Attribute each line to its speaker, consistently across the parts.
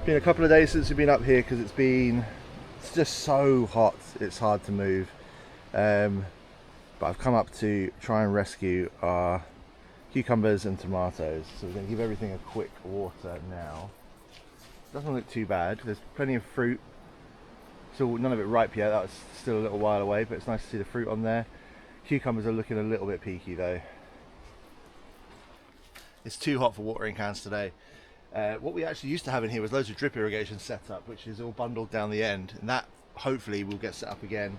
Speaker 1: Been a couple of days since we've been up here because it's just so hot. It's hard to move. But I've come up to try and rescue our cucumbers and tomatoes. So we're going to give everything a quick water now. Doesn't look too bad. There's plenty of fruit. So none of it ripe yet. That's still a little while away, but it's nice to see the fruit on there. Cucumbers are looking a little bit peaky though. It's too hot for watering cans today. What we actually used to have in here was loads of drip irrigation set up, which is all bundled down the end, and that hopefully will get set up again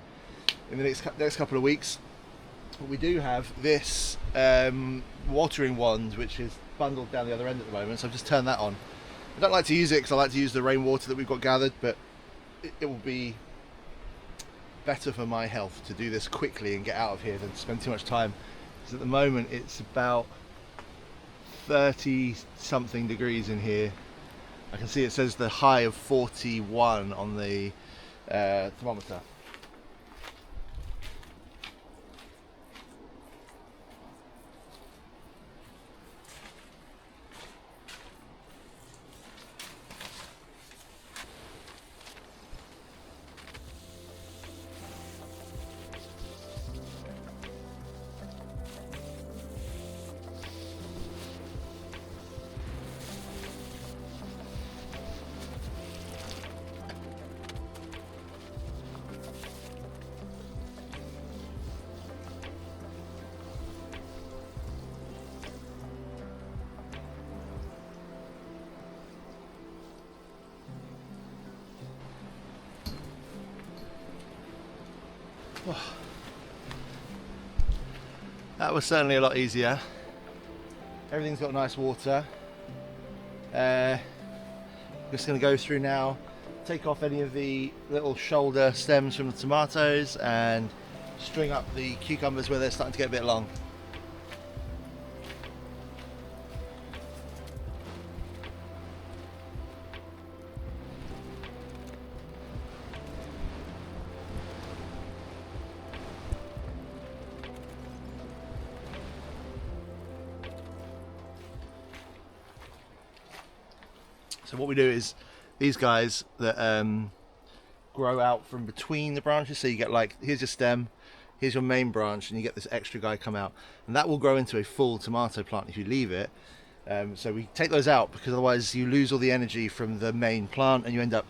Speaker 1: in the next couple of weeks. But we do have this watering wand, which is bundled down the other end at the moment, so I've just turned that on. I don't like to use it because I like to use the rainwater that we've got gathered, but it will be better for my health to do this quickly and get out of here than to spend too much time, because at the moment it's about 30 something degrees in here. I can see it says the high of 41 on the thermometer. That was certainly a lot easier. Everything's got nice water. Just going to go through now, take off any of the little shoulder stems from the tomatoes and string up the cucumbers where they're starting to get a bit long. So what we do is these guys that grow out from between the branches, so you get like, here's your stem, here's your main branch, and you get this extra guy come out, and that will grow into a full tomato plant if you leave it. So we take those out because otherwise you lose all the energy from the main plant and you end up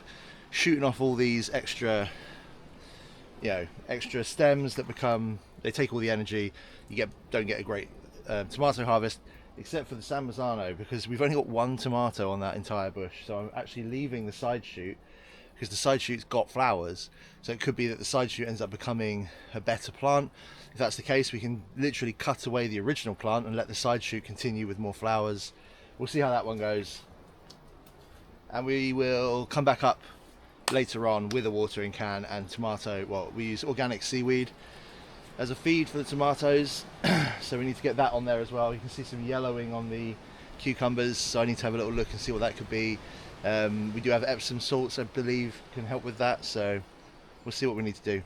Speaker 1: shooting off all these extra stems that they take all the energy. You don't get a great tomato harvest, except for the San Marzano, because we've only got one tomato on that entire bush. So I'm actually leaving the side shoot because the side shoot's got flowers. So it could be that the side shoot ends up becoming a better plant. If that's the case, we can literally cut away the original plant and let the side shoot continue with more flowers. We'll see how that one goes. And we will come back up later on with a watering can and tomato. Well, we use organic seaweed as a feed for the tomatoes, so we need to get that on there as well. You can see some yellowing on the cucumbers, so I need to have a little look and see what that could be. We do have Epsom salts, I believe, can help with that, so we'll see what we need to do.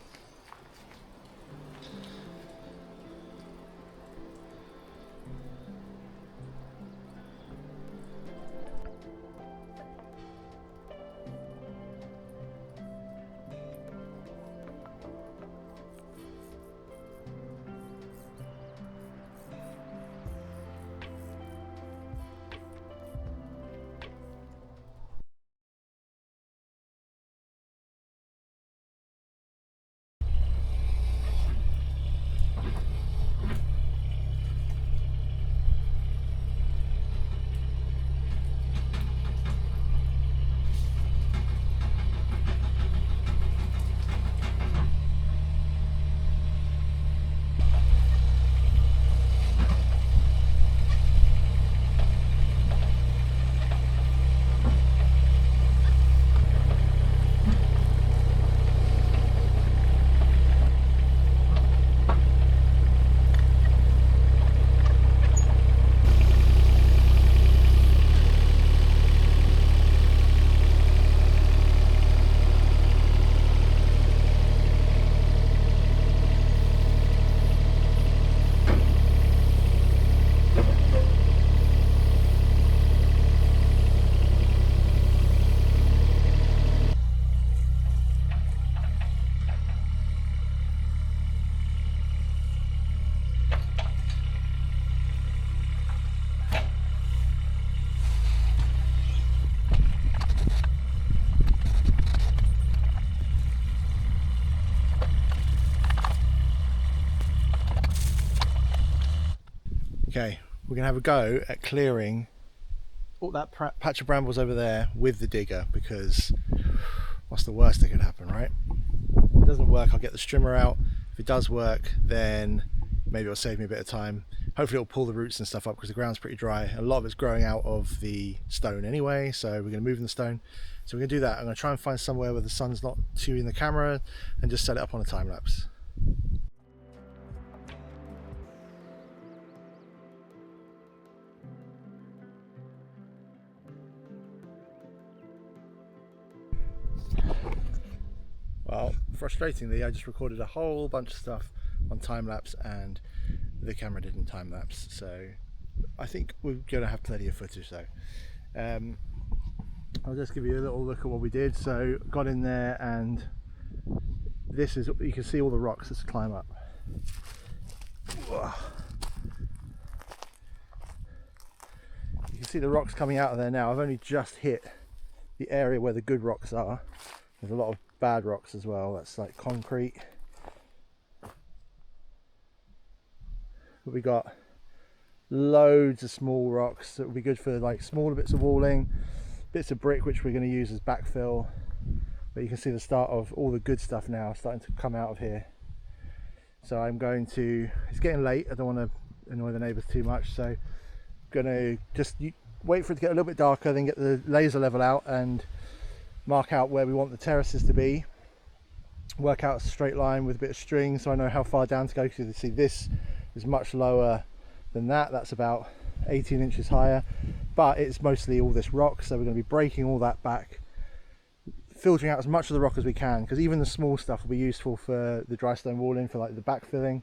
Speaker 1: Okay, we're gonna have a go at clearing all that patch of brambles over there with the digger, because what's the worst that could happen, right? If it doesn't work, I'll get the strimmer out. If it does work, then maybe it'll save me a bit of time. Hopefully it'll pull the roots and stuff up, because the ground's pretty dry. A lot of it's growing out of the stone anyway, so we're going to move in the stone. So we're going to do that. I'm going to try and find somewhere where the sun's not too in the camera and just set it up on a time lapse. Well, frustratingly, I just recorded a whole bunch of stuff on time lapse and the camera didn't time lapse, so I think we're going to have plenty of footage though. I'll just give you a little look at what we did. So got in there, and this is, you can see all the rocks. Let's climb up. You can see the rocks coming out of there now. I've only just hit the area where the good rocks are. There's a lot of bad rocks as well. That's like concrete. But we got loads of small rocks that would be good for like smaller bits of walling, bits of brick which we're going to use as backfill. But you can see the start of all the good stuff now starting to come out of here. So I'm going to, it's getting late, I don't want to annoy the neighbours too much, so I'm going to just wait for it to get a little bit darker, then get the laser level out and mark out where we want the terraces to be, work out a straight line with a bit of string so I know how far down to go, because you can see this is much lower than that. That's about 18 inches higher, but it's mostly all this rock, so we're going to be breaking all that back, filtering out as much of the rock as we can, because even the small stuff will be useful for the dry stone walling, for like the backfilling,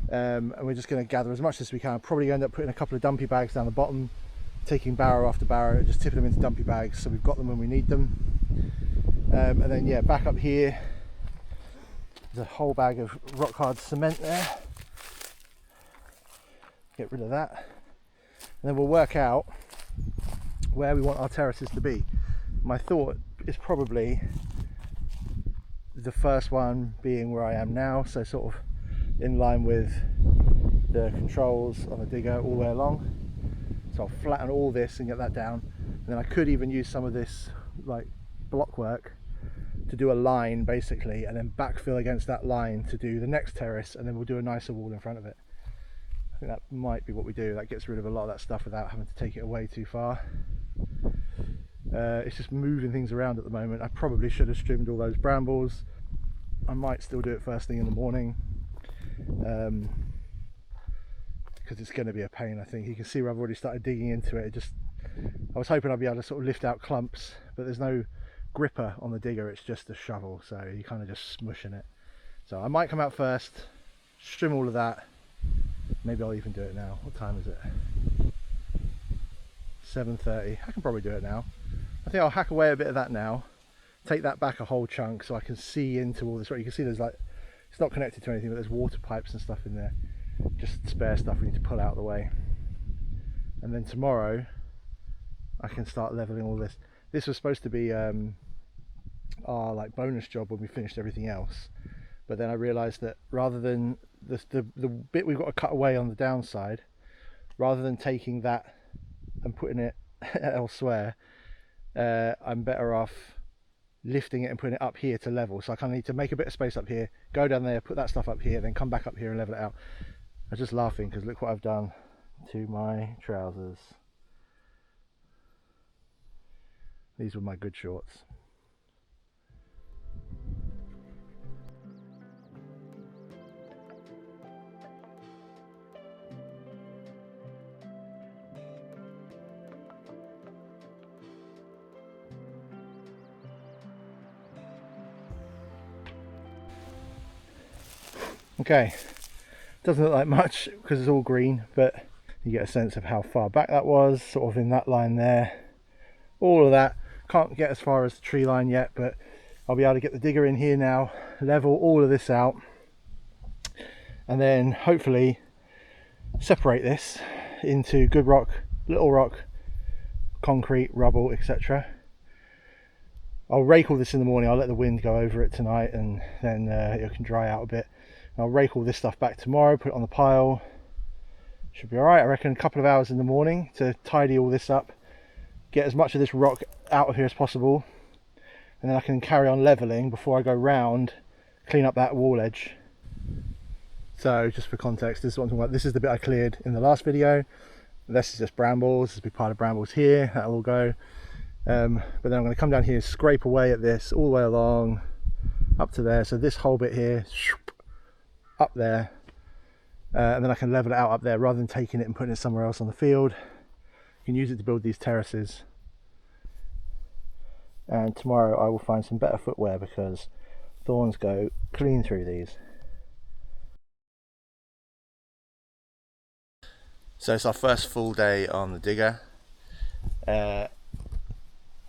Speaker 1: and we're just going to gather as much as we can. I'll probably end up putting a couple of dumpy bags down the bottom, taking barrow after barrow, just tipping them into dumpy bags so we've got them when we need them. And then yeah, back up here there's a whole bag of rock hard cement there. Get rid of that, and then we'll work out where we want our terraces to be. My thought is probably the first one being where I am now, so sort of in line with the controls on the digger all the way along. So I'll flatten all this and get that down, and then I could even use some of this like block work to do a line basically, and then backfill against that line to do the next terrace, and then we'll do a nicer wall in front of it. I think that might be what we do. That gets rid of a lot of that stuff without having to take it away too far. It's just moving things around at the moment. I probably should have trimmed all those brambles. I might still do it first thing in the morning, because it's going to be a pain. I think you can see where I've already started digging into it. I was hoping I'd be able to sort of lift out clumps, but there's no gripper on the digger, it's just a shovel, so you're kind of just smushing it. So I might come out first, trim all of that. Maybe I'll even do it now. What time is it? 7:30. I can probably do it now. I think I'll hack away a bit of that now, take that back a whole chunk so I can see into all this. You can see there's like, it's not connected to anything, but there's water pipes and stuff in there, just spare stuff we need to pull out of the way. And then tomorrow I can start leveling all this. This was supposed to be our like bonus job when we finished everything else, but then I realized that rather than the bit we've got to cut away on the downside, rather than taking that and putting it elsewhere, I'm better off lifting it and putting it up here to level. So I kind of need to make a bit of space up here, go down there, put that stuff up here, then come back up here and level it out. I was just laughing because look what I've done to my trousers. These were my good shorts. Okay, doesn't look like much because it's all green, but you get a sense of how far back that was, sort of in that line there. All of that, can't get as far as the tree line yet, but I'll be able to get the digger in here now, level all of this out, and then hopefully separate this into good rock, little rock, concrete, rubble, etc. I'll rake all this in the morning. I'll let the wind go over it tonight, and then it can dry out a bit. I'll rake all this stuff back tomorrow, put it on the pile, Should be alright, I reckon. A couple of hours in the morning to tidy all this up, get as much of this rock out of here as possible, and then I can carry on levelling before I go round, clean up that wall edge. So just for context, this is what I'm talking about. This is the bit I cleared in the last video. This is just brambles. There's a big pile of brambles here, that'll all go. But then I'm going to come down here, scrape away at this all the way along up to there. So this whole bit here, up there, and then I can level it out up there rather than taking it and putting it somewhere else on the field. You can use it to build these terraces. And tomorrow I will find some better footwear because thorns go clean through these. So it's our first full day on the digger. I'm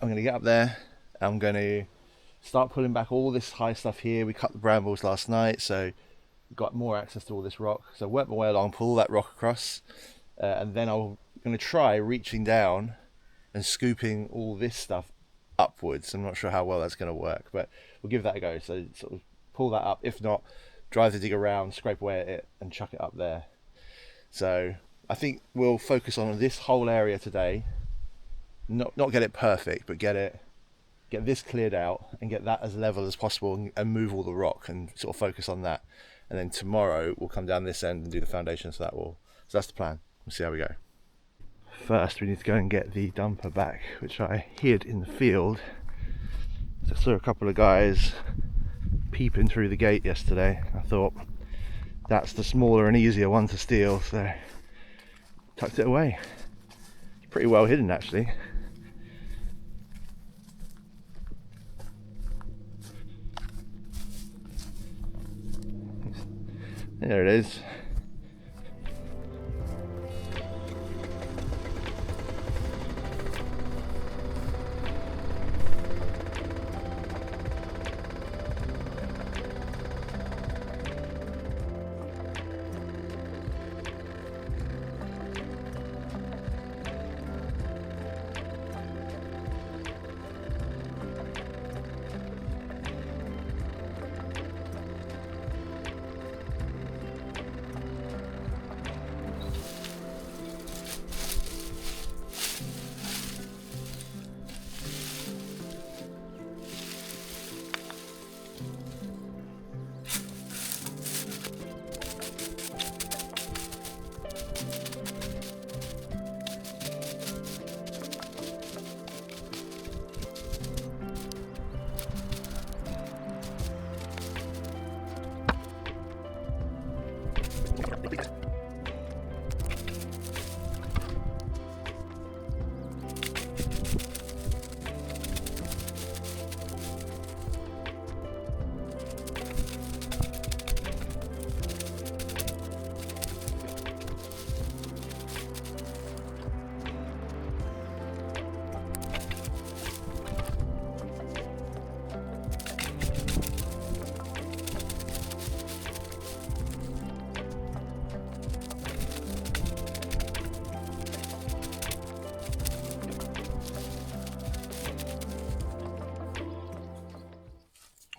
Speaker 1: going to get up there. I'm going to start pulling back all this high stuff here. We cut the brambles last night, so we've got more access to all this rock. So I work my way along, pull that rock across, and then I'm going to try reaching down and scooping all this stuff upwards. I'm not sure how well that's going to work, but we'll give that a go. So sort of pull that up. If not, drive the digger around, scrape away at it, and chuck it up there. So I think we'll focus on this whole area today. Not get it perfect, but get this cleared out and get that as level as possible, and move all the rock and sort of focus on that. And then tomorrow we'll come down this end and do the foundations for that wall. So that's the plan. We'll see how we go. First we need to go and get the dumper back, which I hid in the field. So I saw a couple of guys peeping through the gate yesterday. I thought that's the smaller and easier one to steal, so tucked it away. It's pretty well hidden actually. There it is.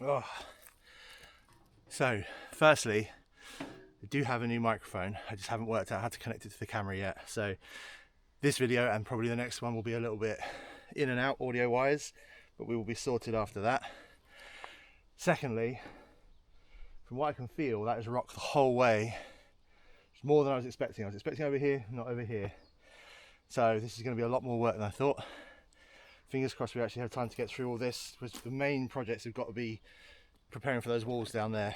Speaker 1: Oh. So, firstly, I do have a new microphone. I just haven't worked out how to connect it to the camera yet. So, this video and probably the next one will be a little bit in and out audio wise, but we will be sorted after that. Secondly, from what I can feel, that is rock the whole way. It's more than I was expecting. I was expecting over here, not over here. So, this is going to be a lot more work than I thought. Fingers crossed we actually have time to get through all this, because the main projects have got to be preparing for those walls down there.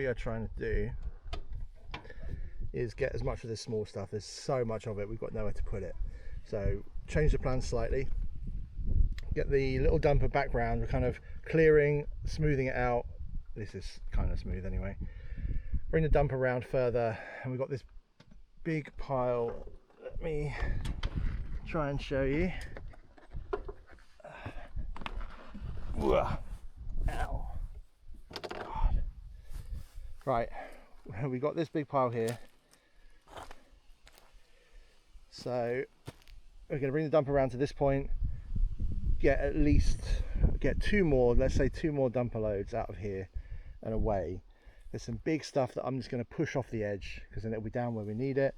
Speaker 1: are trying to do is get as much of this small stuff. There's so much of it, we've got nowhere to put it. So change the plan slightly, get the little dumper back round. We're kind of clearing, smoothing it out. This is kind of smooth anyway. Bring the dumper around further, and we've got this big pile. Let me try and show you. Ow. God. Right, we got this big pile here. So we're going to bring the dumper around to this point, get two more, let's say two more dumper loads out of here and away. There's some big stuff that I'm just going to push off the edge because then it'll be down where we need it.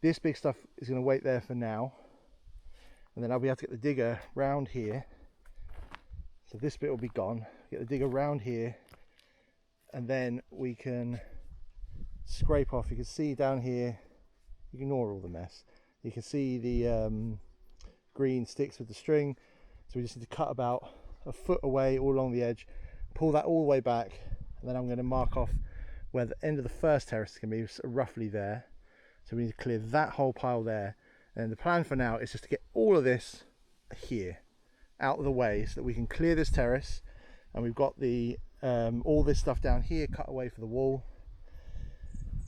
Speaker 1: This big stuff is going to wait there for now, and then I'll be able to get the digger round here. So this bit will be gone. Get the digger round here, and then we can scrape off. You can see down here, ignore all the mess. You can see the green sticks with the string. So we just need to cut about a foot away all along the edge, pull that all the way back, and then I'm going to mark off where the end of the first terrace is going to be, sort of roughly there. So we need to clear that whole pile there. And the plan for now is just to get all of this here out of the way so that we can clear this terrace, and we've got the all this stuff down here cut away for the wall.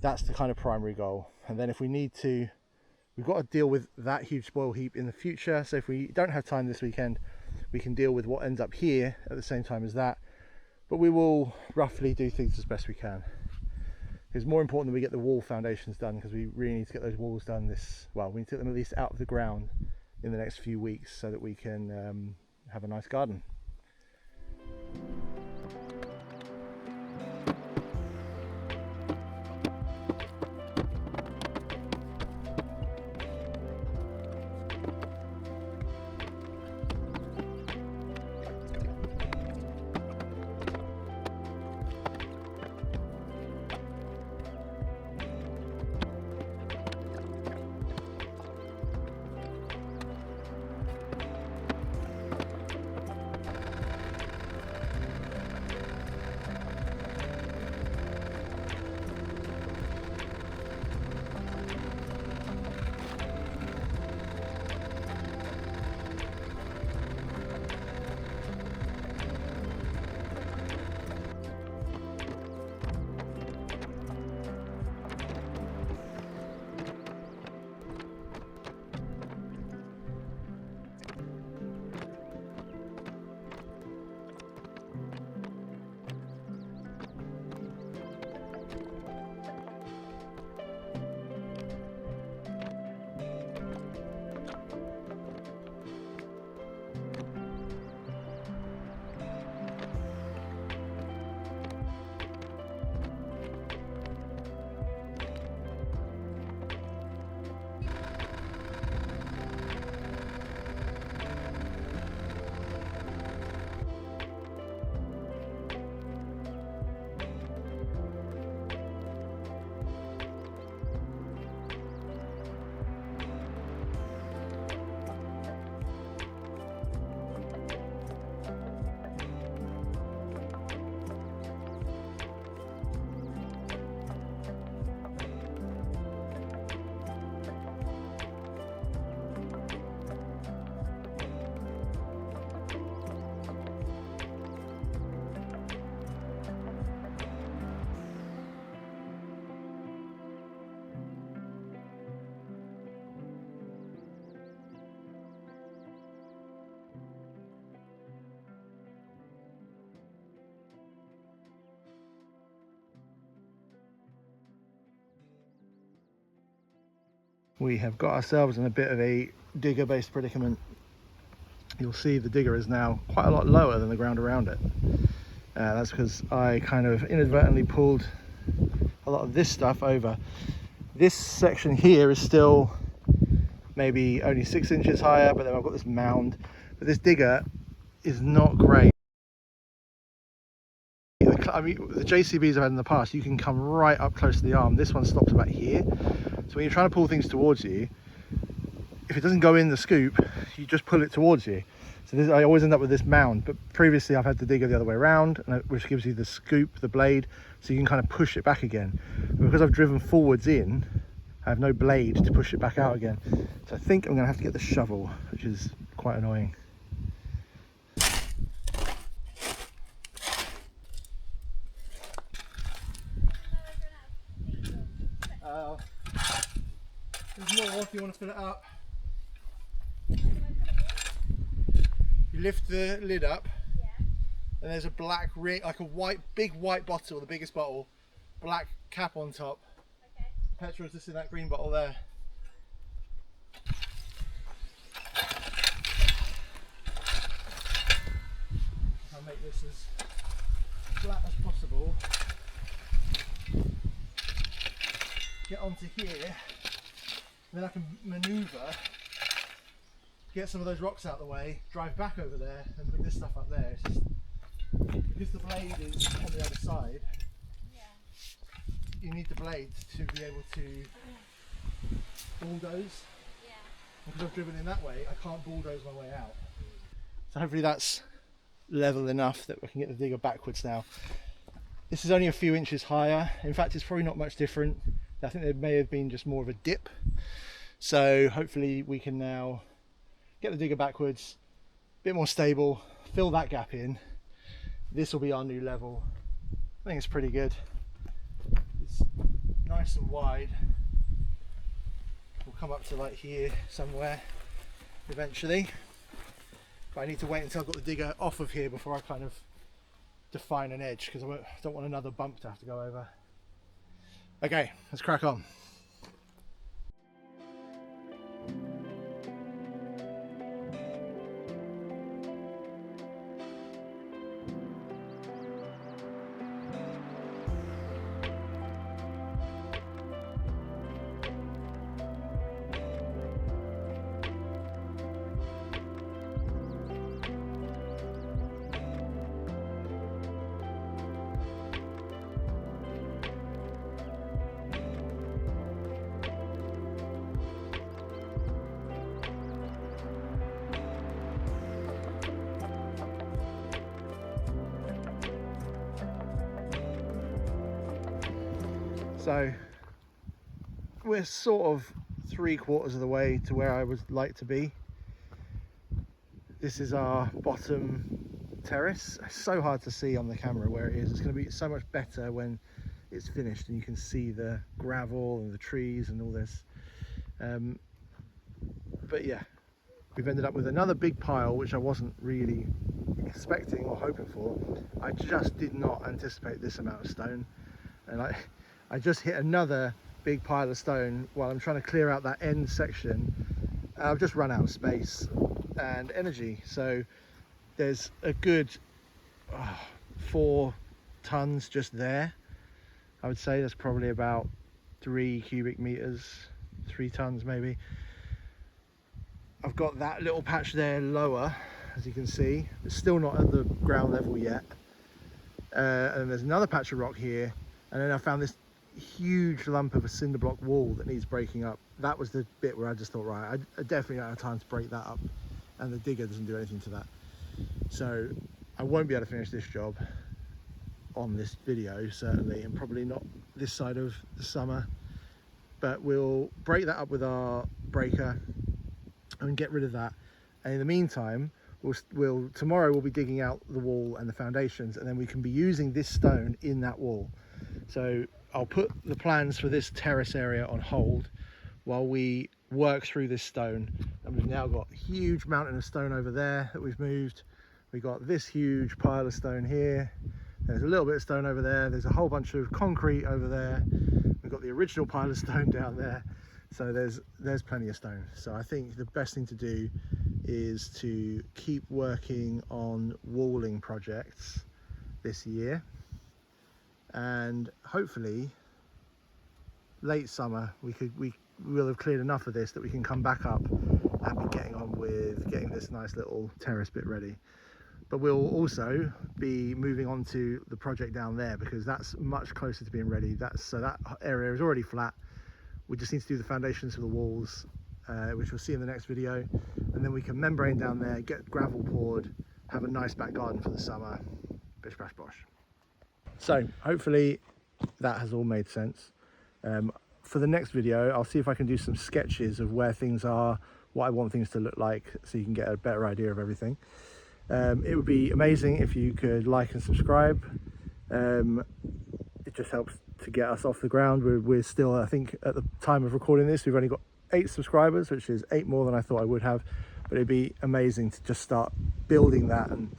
Speaker 1: That's the kind of primary goal. And then if we need to, we've got to deal with that huge spoil heap in the future. So if we don't have time this weekend, we can deal with what ends up here at the same time as that. But we will roughly do things as best we can. It's more important that we get the wall foundations done, because we really need to get those walls done we need to get them at least out of the ground in the next few weeks so that we can have a nice garden. We have got ourselves in a bit of a digger based predicament. You'll see the digger is now quite a lot lower than the ground around it. That's because I kind of inadvertently pulled a lot of this stuff over. This section here is still maybe only 6 inches higher, but then I've got this mound. But this digger is not great. I mean, the JCBs I've had in the past, you can come right up close to the arm. This one stops about here. So when you're trying to pull things towards you, if it doesn't go in the scoop, you just pull it towards you.
Speaker 2: So this, I always end up with this mound, but previously I've had the digger the other way around, which gives you the scoop, the blade, so you can kind of push it back again. But because I've driven forwards in, I have no blade to push it back out again. So I think I'm going to have to get the shovel, which is quite annoying. There's more if you want to fill it up. You lift the lid up, and there's a black ring, like a white, big white bottle, the biggest bottle, black cap on top. Okay. Petrol's just in that green bottle there. I'll make this as flat as possible. Get onto here, then I can manoeuvre, get some of those rocks out of the way, drive back over there and put this stuff up there. It's just, because the blade is on the other side, you need the blade to be able to bulldoze. Because I've driven in that way, I can't bulldoze my way out. So hopefully that's level enough that we can get the digger backwards now. This is only a few inches higher. In fact, it's probably not much different. I think there may have been just more of a dip. So hopefully we can now get the digger backwards, a bit more stable, fill that gap in. This will be our new level. I think it's pretty good. It's nice and wide. We'll come up to like here somewhere eventually. But I need to wait until I've got the digger off of here before I kind of define an edge, because I don't want another bump to have to go over. Okay, let's crack on. So we're sort of 3/4 of the way to where I would like to be. This is our bottom terrace. It's so hard to see on the camera where it is. It's going to be so much better when it's finished and you can see the gravel and the trees and all this. But yeah, we've ended up with another big pile, which I wasn't really expecting or hoping for. I just did not anticipate this amount of stone, and I just hit another big pile of stone while I'm trying to clear out that end section. I've just run out of space and energy. So there's a good 4 tons just there. I would say that's probably about 3 cubic meters, 3 tons maybe. I've got that little patch there lower, as you can see. It's still not at the ground level yet. And there's another patch of rock here. And then I found this huge lump of a cinder block wall that needs breaking up. That was the bit where I just thought, right, I definitely don't have time to break that up, and the digger doesn't do anything to that. So I won't be able to finish this job on this video, certainly, and probably not this side of the summer, but we'll break that up with our breaker and get rid of that. And in the meantime, tomorrow we'll be digging out the wall and the foundations, and then we can be using this stone in that wall. So I'll put the plans for this terrace area on hold while we work through this stone. And we've now got a huge mountain of stone over there that we've moved. We've got this huge pile of stone here. There's a little bit of stone over there. There's a whole bunch of concrete over there. We've got the original pile of stone down there. So there's plenty of stone. So I think the best thing to do is to keep working on walling projects this year. And hopefully late summer we will have cleared enough of this that we can come back up and be getting on with getting this nice little terrace bit ready. But we'll also be moving on to the project down there, because that's much closer to being ready. So that area is already flat. We just need to do the foundations for the walls which we'll see in the next video, and then we can membrane down there, get gravel poured, have a nice back garden for the summer. Bish bash bosh. So hopefully that has all made sense. For the next video, I'll see if I can do some sketches of where things are, what I want things to look like, so you can get a better idea of everything. It would be amazing if you could like and subscribe. It just helps to get us off the ground. We're still, I think at the time of recording this, we've only got 8 subscribers, which is 8 more than I thought I would have, but it'd be amazing to just start building that and,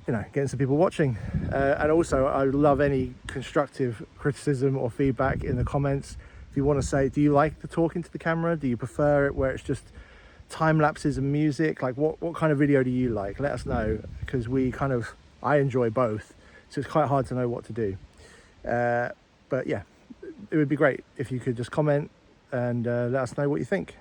Speaker 2: you know, getting some people watching. And also I would love any constructive criticism or feedback in the comments. If you want to say, do you like the talking to the camera? Do you prefer it where it's just time lapses and music? Like what kind of video do you like? Let us know, because I enjoy both, so it's quite hard to know what to do. But yeah, it would be great if you could just comment and let us know what you think.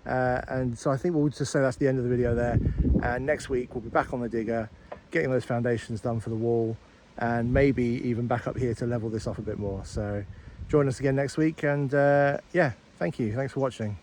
Speaker 2: And so I think we'll just say that's the end of the video there, and next week we'll be back on the digger getting those foundations done for the wall, and maybe even back up here to level this off a bit more. So join us again next week, and yeah, thanks for watching.